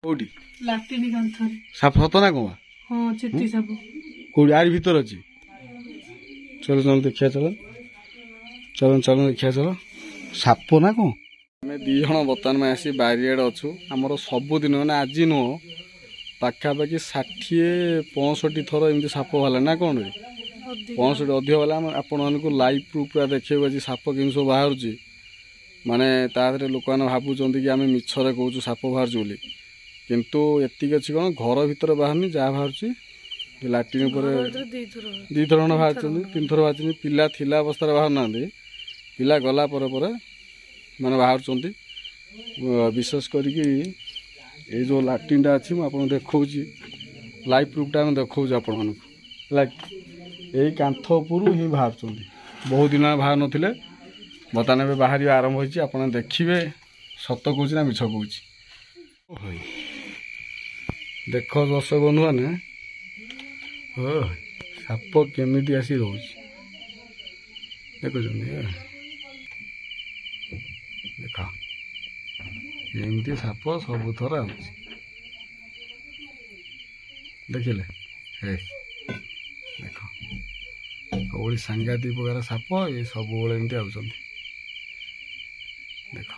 कोठी लाटिनी कांथर साप सत ना कौन हाँ चिट्टी साप कोठी आर भीतर अच्छी चलो चलो देखिया चलो चलो चलो देखिया चलो साप ना कौन आम दी जन बर्तमान में आसी बारियाड अच्छु आमर सबुदिन मैंने आज नुह पाखापाखि 60-65 थर एमती साप बाहर ना कौन रे 65 अधिक गला आपण मानक लाइव प्रूफ पूरा देखिए आज साप केमी सब बाहर माने तादरे लोक मैंने भावुं कि आम मिछरे कहूँ साप बाहर बोली किंतु एतिक अच्छी कौन घर भीतर बाहरनी जहाँ बाहर लाट्रिन पर दी थर बाहर 3 थर बाहर पिला थिला अवस्था बाहर ना पिला गला पर माने बाहर विशेष करके ये जो लाट्रिन अच्छी मुझे देखा लाइव प्रूफटा आम देखा आपण मानक यही कांथ उपरू ही बाहर बहुत दिन बाहर नथिले बर्तमान ए बाहर आरंभ होती आप देखिए सत कौच ना मिछ कौच देख दर्शक बंधु मैंने साप केमी आसी रोच देखुं देख एमती साप सब थर देखिले देख कौड़ी सांघातिक प्रकार साप ये सब एमती आउଛନ୍ତି देख